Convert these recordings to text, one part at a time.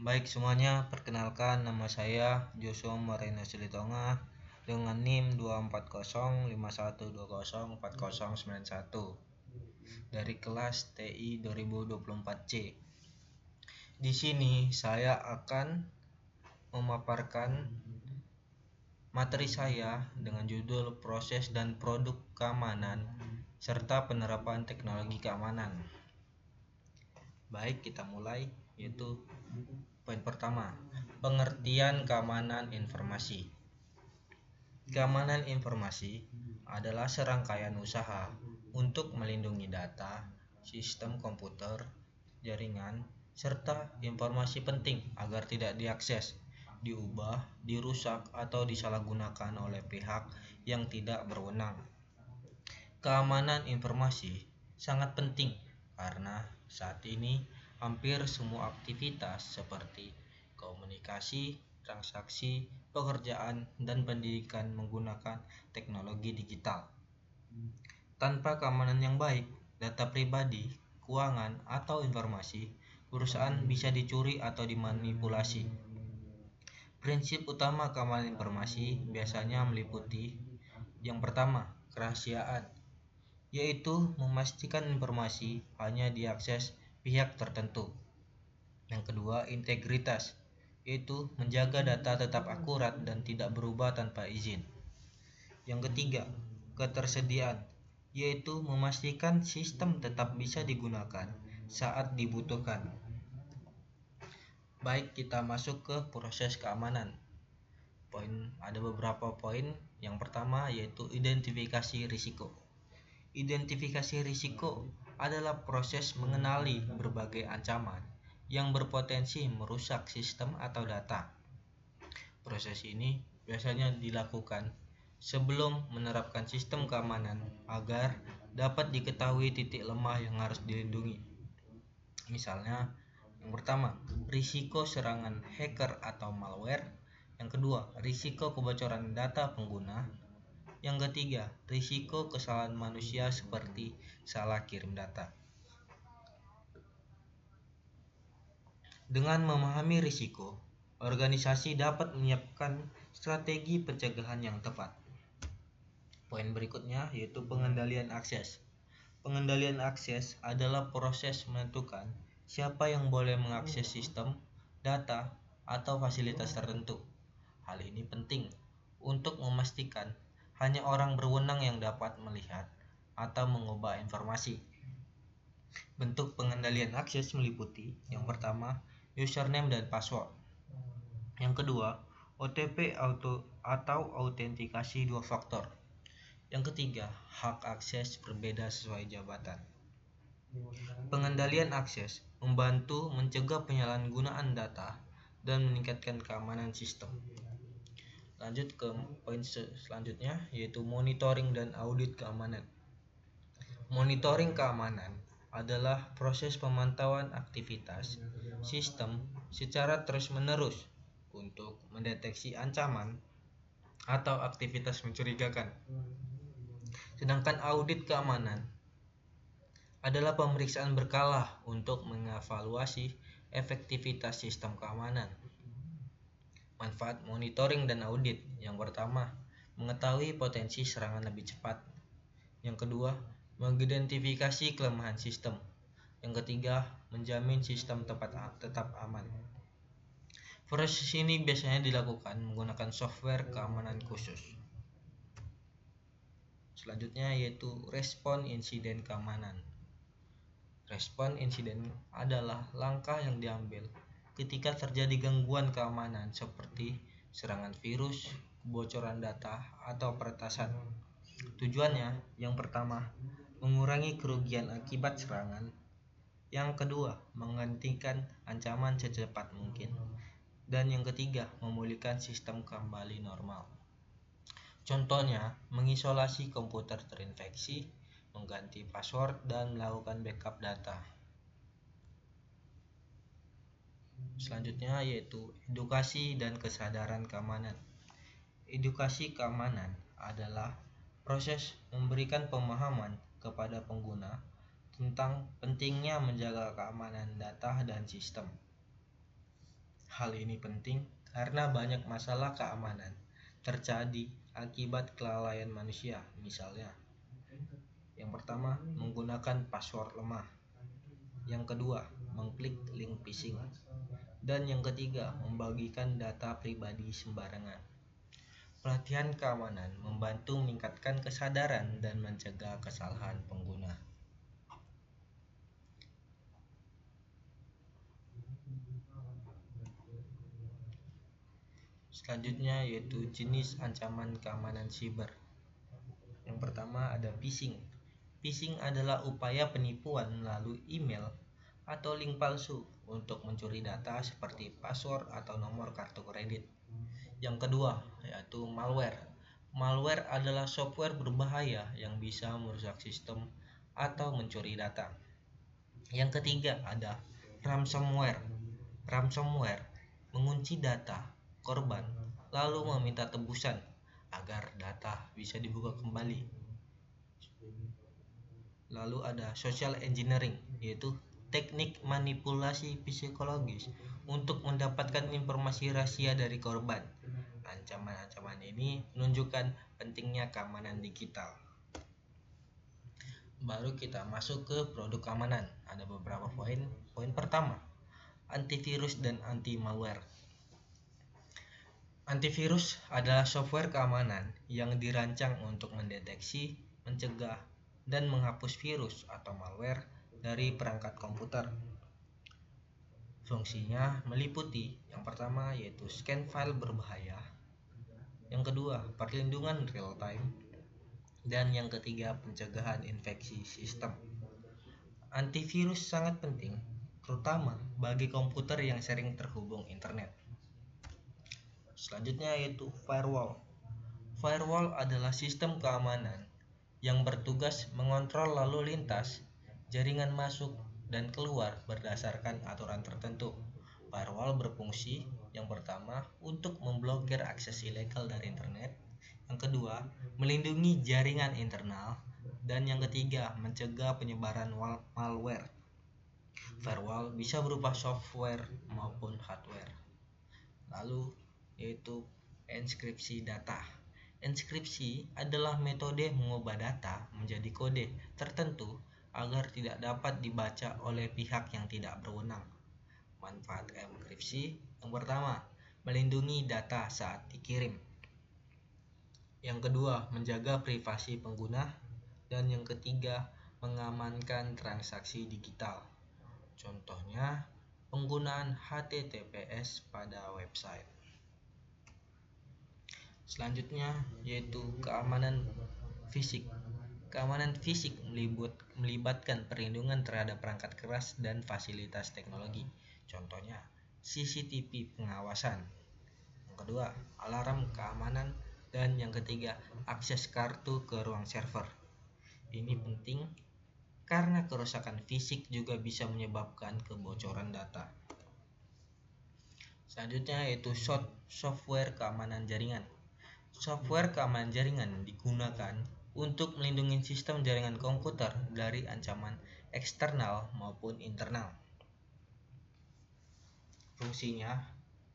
Baik semuanya, perkenalkan nama saya Joshua Marina Silitonga dengan NIM 2405120404091 dari kelas TI 2024C. Di sini saya akan memaparkan materi saya dengan judul proses dan produk keamanan serta penerapan teknologi keamanan. Baik, kita mulai, yaitu poin pertama, pengertian keamanan informasi. Keamanan informasi adalah serangkaian usaha untuk melindungi data, sistem komputer, jaringan, serta informasi penting agar tidak diakses, diubah, dirusak, atau disalahgunakan oleh pihak yang tidak berwenang. Keamanan informasi sangat penting karena saat ini hampir semua aktivitas seperti komunikasi, transaksi, pekerjaan, dan pendidikan menggunakan teknologi digital. Tanpa keamanan yang baik, data pribadi, keuangan, atau informasi perusahaan bisa dicuri atau dimanipulasi. Prinsip utama keamanan informasi biasanya meliputi yang pertama, kerahasiaan, yaitu memastikan informasi hanya diakses pihak tertentu. Yang kedua, integritas, yaitu menjaga data tetap akurat dan tidak berubah tanpa izin. Yang ketiga, ketersediaan, yaitu memastikan sistem tetap bisa digunakan saat dibutuhkan. Baik, kita masuk ke proses keamanan. Ada beberapa poin. Yang pertama yaitu identifikasi risiko. Identifikasi risiko adalah proses mengenali berbagai ancaman yang berpotensi merusak sistem atau data. Proses ini biasanya dilakukan sebelum menerapkan sistem keamanan agar dapat diketahui titik lemah yang harus dilindungi. Misalnya, yang pertama, risiko serangan hacker atau malware. Yang kedua, risiko kebocoran data pengguna. Yang ketiga, risiko kesalahan manusia seperti salah kirim data. Dengan memahami risiko, organisasi dapat menyiapkan strategi pencegahan yang tepat. Poin berikutnya yaitu pengendalian akses. Pengendalian akses adalah proses menentukan siapa yang boleh mengakses sistem, data, atau fasilitas tertentu. Hal ini penting untuk memastikan hanya orang berwenang yang dapat melihat atau mengubah informasi. Bentuk pengendalian akses meliputi yang pertama, username dan password. Yang kedua, OTP atau autentikasi 2 faktor. Yang ketiga, hak akses berbeda sesuai jabatan. Pengendalian akses membantu mencegah penyalahgunaan data dan meningkatkan keamanan sistem. Lanjut ke poin selanjutnya yaitu monitoring dan audit keamanan. Monitoring keamanan adalah proses pemantauan aktivitas sistem secara terus-menerus untuk mendeteksi ancaman atau aktivitas mencurigakan. Sedangkan audit keamanan adalah pemeriksaan berkala untuk mengevaluasi efektivitas sistem keamanan. Manfaat monitoring dan audit. Yang pertama, mengetahui potensi serangan lebih cepat. Yang kedua, mengidentifikasi kelemahan sistem. Yang ketiga, menjamin sistem tetap aman. Proses ini biasanya dilakukan menggunakan software keamanan khusus. Selanjutnya yaitu respon insiden keamanan. Respon insiden adalah langkah yang diambil ketika terjadi gangguan keamanan seperti serangan virus, kebocoran data, atau peretasan. Tujuannya, yang pertama, mengurangi kerugian akibat serangan. Yang kedua, menghentikan ancaman secepat mungkin. Dan yang ketiga, memulihkan sistem kembali normal. Contohnya, mengisolasi komputer terinfeksi, mengganti password, dan melakukan backup data. Selanjutnya yaitu edukasi dan kesadaran keamanan. Edukasi keamanan adalah proses memberikan pemahaman kepada pengguna tentang pentingnya menjaga keamanan data dan sistem. Hal ini penting karena banyak masalah keamanan terjadi akibat kelalaian manusia. Misalnya, yang pertama, menggunakan password lemah. Yang kedua, mengklik link phishing. Dan yang ketiga, membagikan data pribadi sembarangan. Pelatihan keamanan membantu meningkatkan kesadaran dan mencegah kesalahan pengguna. Selanjutnya yaitu jenis ancaman keamanan siber. Yang pertama ada phishing. Phishing adalah upaya penipuan melalui email atau link palsu untuk mencuri data seperti password atau nomor kartu kredit. Yang kedua yaitu malware. Malware adalah software berbahaya yang bisa merusak sistem atau mencuri data. Yang ketiga ada ransomware. Ransomware mengunci data korban lalu meminta tebusan agar data bisa dibuka kembali. Lalu ada social engineering, yaitu teknik manipulasi psikologis untuk mendapatkan informasi rahasia dari korban. Ancaman-ancaman ini menunjukkan pentingnya keamanan digital. Baru kita masuk ke produk keamanan. Ada beberapa poin. Poin pertama, antivirus dan anti malware. Antivirus adalah software keamanan yang dirancang untuk mendeteksi, mencegah, dan menghapus virus atau malware dari perangkat komputer. Fungsinya meliputi yang pertama yaitu scan file berbahaya, yang kedua perlindungan real time, dan yang ketiga pencegahan infeksi sistem. Antivirus sangat penting, terutama bagi komputer yang sering terhubung internet. Selanjutnya yaitu firewall. Firewall adalah sistem keamanan yang bertugas mengontrol lalu lintas jaringan masuk dan keluar berdasarkan aturan tertentu. Firewall berfungsi yang pertama untuk memblokir akses ilegal dari internet, yang kedua melindungi jaringan internal, dan yang ketiga mencegah penyebaran malware. Firewall bisa berupa software maupun hardware. Lalu yaitu enkripsi data. Enkripsi adalah metode mengubah data menjadi kode tertentu agar tidak dapat dibaca oleh pihak yang tidak berwenang. Manfaat enkripsi yang pertama, melindungi data saat dikirim. Yang kedua, menjaga privasi pengguna, dan yang ketiga, mengamankan transaksi digital. Contohnya, penggunaan HTTPS pada website. Selanjutnya yaitu keamanan fisik. Keamanan fisik melibatkan perlindungan terhadap perangkat keras dan fasilitas teknologi. Contohnya, CCTV pengawasan. Yang kedua, alarm keamanan, dan yang ketiga, akses kartu ke ruang server. Ini penting karena kerusakan fisik juga bisa menyebabkan kebocoran data. Selanjutnya yaitu software keamanan jaringan. Software keamanan jaringan digunakan untuk melindungi sistem jaringan komputer dari ancaman eksternal maupun internal. Fungsinya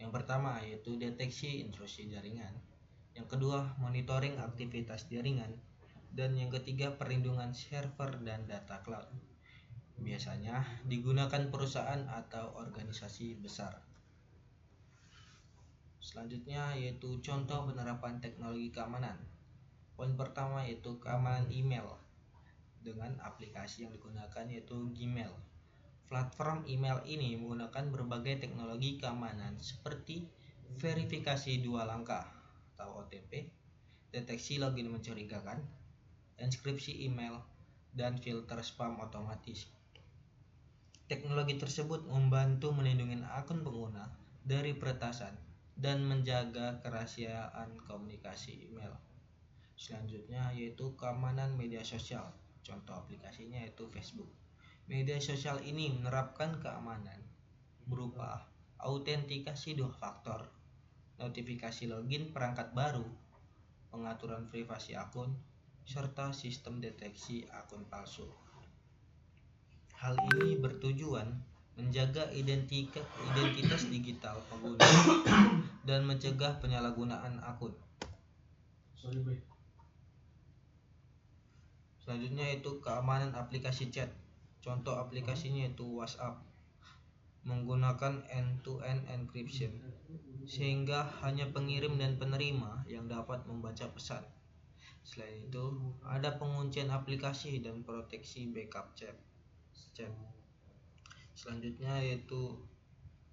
yang pertama yaitu deteksi intrusi jaringan, yang kedua monitoring aktivitas jaringan, dan yang ketiga perlindungan server dan data cloud. Biasanya digunakan perusahaan atau organisasi besar. Selanjutnya yaitu contoh penerapan teknologi keamanan. Poin pertama yaitu keamanan email dengan aplikasi yang digunakan yaitu Gmail. Platform email ini menggunakan berbagai teknologi keamanan seperti verifikasi 2 langkah atau OTP, deteksi login mencurigakan, enkripsi email, dan filter spam otomatis. Teknologi tersebut membantu melindungi akun pengguna dari peretasan dan menjaga kerahasiaan komunikasi email. Selanjutnya yaitu keamanan media sosial. Contoh aplikasinya yaitu Facebook. Media sosial ini menerapkan keamanan berupa autentikasi 2 faktor, notifikasi login perangkat baru, pengaturan privasi akun, serta sistem deteksi akun palsu. Hal ini bertujuan menjaga identitas digital pengguna, dan mencegah penyalahgunaan akun. Selanjutnya yaitu keamanan aplikasi chat. Contoh aplikasinya yaitu WhatsApp, menggunakan end-to-end encryption sehingga hanya pengirim dan penerima yang dapat membaca pesan. Selain itu, ada penguncian aplikasi dan proteksi backup chat. Selanjutnya yaitu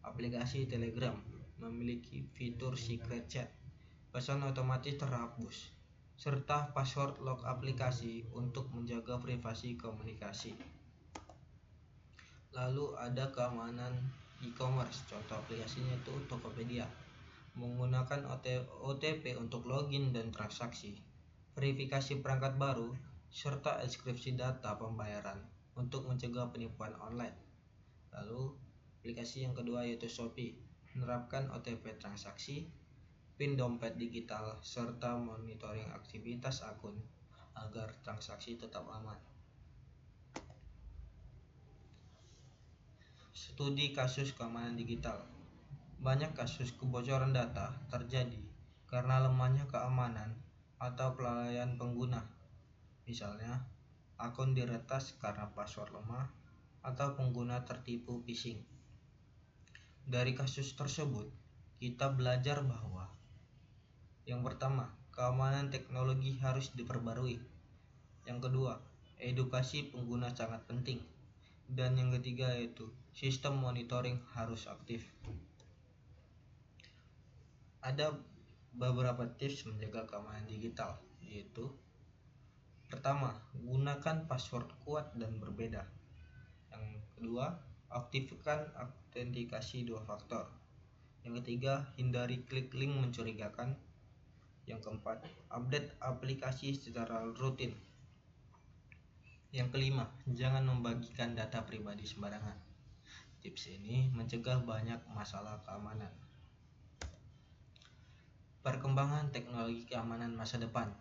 aplikasi Telegram, memiliki fitur secret chat, pesan otomatis terhapus, serta password lock aplikasi untuk menjaga privasi komunikasi. Lalu ada keamanan e-commerce, contoh aplikasinya itu Tokopedia, menggunakan OTP untuk login dan transaksi, verifikasi perangkat baru, serta enkripsi data pembayaran untuk mencegah penipuan online. Lalu aplikasi yang kedua yaitu Shopee, menerapkan OTP transaksi, PIN dompet digital, serta monitoring aktivitas akun agar transaksi tetap aman. Studi kasus keamanan digital. Banyak kasus kebocoran data terjadi karena lemahnya keamanan atau kelalaian pengguna. Misalnya, akun diretas karena password lemah atau pengguna tertipu phishing. Dari kasus tersebut, kita belajar bahwa yang pertama, keamanan teknologi harus diperbarui. Yang kedua, edukasi pengguna sangat penting. Dan yang ketiga yaitu sistem monitoring harus aktif. Ada beberapa tips menjaga keamanan digital, yaitu pertama, gunakan password kuat dan berbeda. Yang kedua, aktifkan autentikasi 2 faktor. Yang ketiga, hindari klik link mencurigakan. Yang keempat, update aplikasi secara rutin. Yang kelima, jangan membagikan data pribadi sembarangan. Tips ini mencegah banyak masalah keamanan. Perkembangan teknologi keamanan masa depan.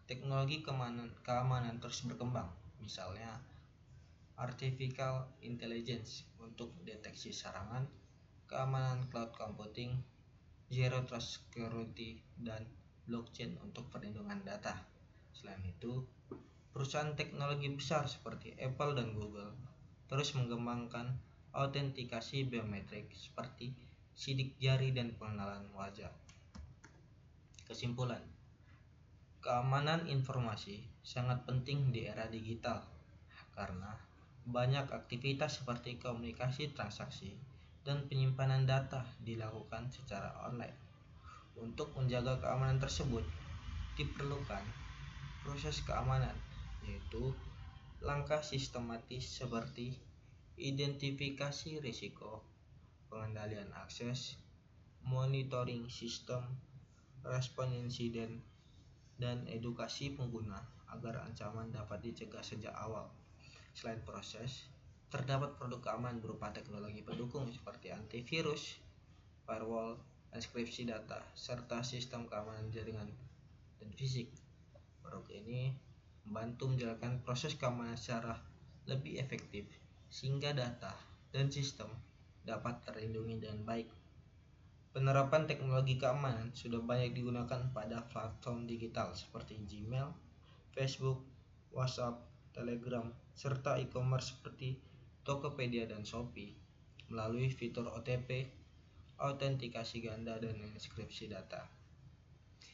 Teknologi keamanan terus berkembang, misalnya artificial intelligence untuk deteksi serangan, keamanan cloud computing, zero trust security, dan blockchain untuk perlindungan data. Selain itu, perusahaan teknologi besar seperti Apple dan Google terus mengembangkan autentikasi biometrik seperti sidik jari dan pengenalan wajah. Kesimpulan, keamanan informasi sangat penting di era digital karena banyak aktivitas seperti komunikasi transaksi dan penyimpanan data dilakukan secara online. Untuk menjaga keamanan tersebut, diperlukan proses keamanan, yaitu langkah sistematis seperti identifikasi risiko, pengendalian akses, monitoring sistem, respon insiden, dan edukasi pengguna agar ancaman dapat dicegah sejak awal. Selain proses, terdapat produk keamanan berupa teknologi pendukung seperti antivirus, firewall, enkripsi data, serta sistem keamanan jaringan dan fisik. Produk ini membantu menjalankan proses keamanan secara lebih efektif sehingga data dan sistem dapat terlindungi dengan baik. Penerapan teknologi keamanan sudah banyak digunakan pada platform digital seperti Gmail, Facebook, WhatsApp, Telegram, serta e-commerce seperti Tokopedia dan Shopee melalui fitur OTP, autentikasi ganda, dan enkripsi data.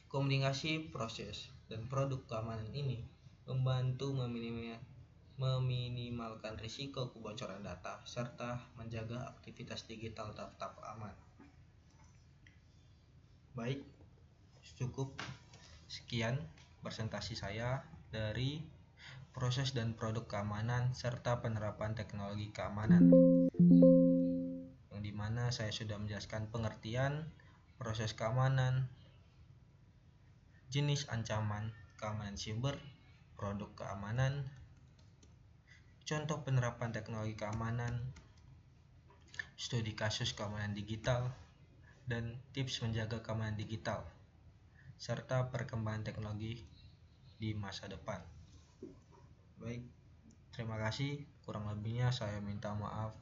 Komunikasi proses dan produk keamanan ini membantu meminimalkan risiko kebocoran data serta menjaga aktivitas digital tetap aman. Baik, cukup sekian presentasi saya dari proses dan produk keamanan serta penerapan teknologi keamanan, yang dimana saya sudah menjelaskan pengertian, proses keamanan, jenis ancaman keamanan siber, produk keamanan, contoh penerapan teknologi keamanan, studi kasus keamanan digital, dan tips menjaga keamanan digital, serta perkembangan teknologi di masa depan. Baik, terima kasih. Kurang lebihnya saya minta maaf.